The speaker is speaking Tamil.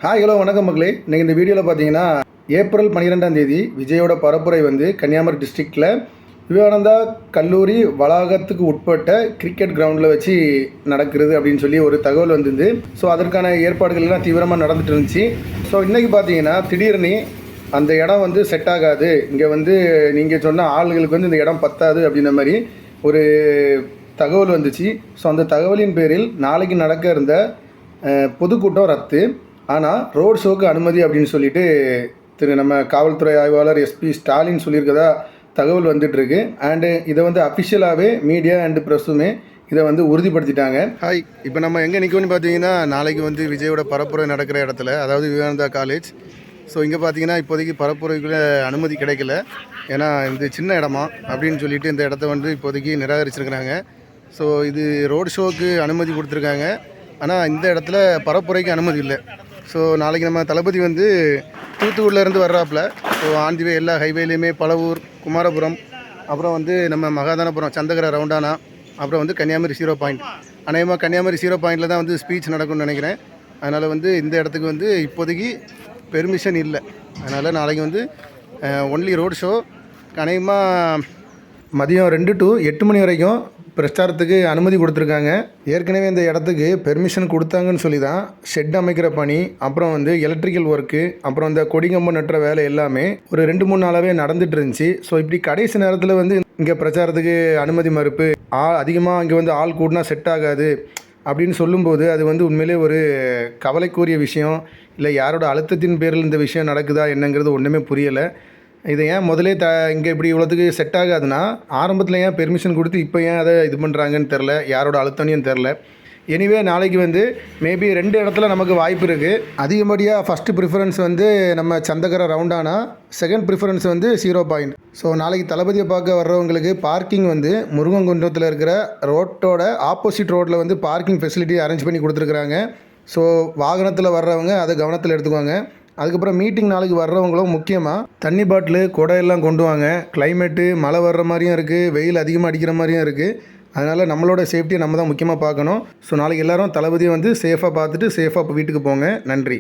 ஹாய் ஹலோ வணக்கம் மக்களே. இன்றைக்கி இந்த வீடியோவில் பார்த்தீங்கன்னா ஏப்ரல் 12ஆம் தேதி விஜயோட பரப்புரை வந்து கன்னியாகுமரி டிஸ்ட்ரிக்டில் விவேகானந்தா கல்லூரி வளாகத்துக்கு உட்பட்ட கிரிக்கெட் கிரவுண்டில் வச்சு நடக்கிறது அப்படின்னு சொல்லி ஒரு தகவல் வந்திருந்து. ஸோ அதற்கான ஏற்பாடுகள் எல்லாம் தீவிரமாக நடந்துட்டு இருந்துச்சு. ஸோ இன்றைக்கி பார்த்தீங்கன்னா திடீர்னு அந்த இடம் வந்து செட் ஆகாது, இங்கே வந்து நீங்கள் சொன்ன ஆளுகளுக்கு வந்து இந்த இடம் பத்தாது அப்படின்ற மாதிரி ஒரு தகவல் வந்துச்சு. ஸோ அந்த தகவலின் பேரில் நாளைக்கு நடக்க இருந்த பொதுக்கூட்டம் ரத்து. ஆனால் ரோட் ஷோக்கு அனுமதி அப்படின்னு சொல்லிட்டு நம்ம காவல்துறை ஆய்வாளர் எஸ்பி ஸ்டாலின் சொல்லியிருக்கதா தகவல் வந்துட்டுருக்கு. அண்டு இதை வந்து அஃபிஷியலாகவே மீடியா அண்டு ப்ரெஸ்ஸுமே இதை வந்து உறுதிப்படுத்திட்டாங்க. ஹாய், இப்போ நம்ம எங்கே நிற்கணும்னு பார்த்தீங்கன்னா நாளைக்கு வந்து விஜயோட பரப்புரை நடக்கிற இடத்துல, அதாவது விவேகானந்தா காலேஜ். ஸோ இங்கே பார்த்தீங்கன்னா இப்போதைக்கு பரப்புரைக்குள்ளே அனுமதி கிடைக்கல, ஏன்னா இது சின்ன இடமா அப்படின்னு சொல்லிட்டு இந்த இடத்த வந்து இப்போதைக்கு நிராகரிச்சிருக்கிறாங்க. ஸோ இது ரோட் ஷோக்கு அனுமதி கொடுத்துருக்காங்க, ஆனால் இந்த இடத்துல பரப்புரைக்கு அனுமதி இல்லை. ஸோ நாளைக்கு நம்ம தளபதி வந்து தூத்துக்குடியிலேருந்து வர்றாப்புல. ஸோ ஆந்திவே எல்லா ஹைவேலையுமே பலவூர், குமாரபுரம், அப்புறம் வந்து நம்ம மகாதானபுரம், சந்தகர ரவுண்டானா, அப்புறம் வந்து கன்னியாகுமரி 0 பாயிண்ட். அநேகமாக கன்னியாகுமரி 0 பாயிண்டில் தான் வந்து ஸ்பீச் நடக்கும்னு நினைக்கிறேன். அதனால் வந்து இந்த இடத்துக்கு வந்து இப்போதைக்கு பெர்மிஷன் இல்லை. அதனால் நாளைக்கு வந்து ஒன்லி ரோட் ஷோ. அநேகமாக மதியம் 2 to 8 மணி வரைக்கும் பிரச்சாரத்துக்கு அனுமதி கொடுத்துருக்காங்க. ஏற்கனவே இந்த இடத்துக்கு பெர்மிஷன் கொடுத்தாங்கன்னு சொல்லி தான் ஷெட் அமைக்கிற பணி, அப்புறம் வந்து எலக்ட்ரிக்கல் ஒர்க்கு, அப்புறம் இந்த கொடிங்கம்பம் நட்டுற வேலை எல்லாமே ஒரு 2-3 நாளாகவே நடந்துட்டு இருந்துச்சு. ஸோ இப்படி கடைசி நேரத்தில் வந்து இங்கே பிரச்சாரத்துக்கு அனுமதி மறுப்பு, அதிகமாக இங்கே வந்து ஆள் கூடனா செட் ஆகாது அப்படின்னு சொல்லும்போது அது வந்து உண்மையிலே ஒரு கவலைக்குரிய விஷயம். இல்லை யாரோட அழுத்தத்தின் பேரில் இந்த விஷயம் நடக்குதா என்னங்கிறது ஒன்றுமே புரியலை. இதை ஏன் முதலே இங்கே இப்படி இவ்வளோத்துக்கு செட் ஆகாதுன்னா ஆரம்பத்தில் ஏன் பெர்மிஷன் கொடுத்து இப்போ ஏன் அதை இது பண்ணுறாங்கன்னு தெரில, யாரோட அழுத்தம்னு தெரில. எனிவே நாளைக்கு வந்து மேபி 2 இடத்துல நமக்கு வாய்ப்பு இருக்குது. அதிகப்படியாக ஃபஸ்ட்டு ப்ரிஃபரன்ஸ் வந்து நம்ம சந்தகர ரவுண்டானா, செகண்ட் ப்ரிஃபரன்ஸ் வந்து 0 பாயிண்ட். ஸோ நாளைக்கு தளபதியை பார்க்க வர்றவங்களுக்கு பார்க்கிங் வந்து முருகங்குன்றத்தில் இருக்கிற ரோட்டோட ஆப்போசிட் ரோட்டில் வந்து பார்க்கிங் ஃபெசிலிட்டி அரேஞ்ச் பண்ணி கொடுத்துருக்குறாங்க. ஸோ வாகனத்தில் வர்றவங்க அதை கவனத்தில் எடுத்துக்குவாங்க. அதுக்கப்புறம் மீட்டிங் நாளைக்கு வர்றவங்களும் முக்கியமாக தண்ணி பாட்டிலு, குடை எல்லாம் கொண்டு வாங்க. கிளைமேட்டு மழை வர்ற மாதிரியும் இருக்குது, வெயில் அதிகமாக அடிக்கிற மாதிரியும் இருக்குது. அதனால் நம்மளோட சேஃப்டியை நம்ம தான் முக்கியமாக பார்க்கணும். ஸோ நாளைக்கு எல்லோரும் தளபதியை வந்து சேஃபாக பார்த்துட்டு சேஃபாக வீட்டுக்கு போங்க. நன்றி.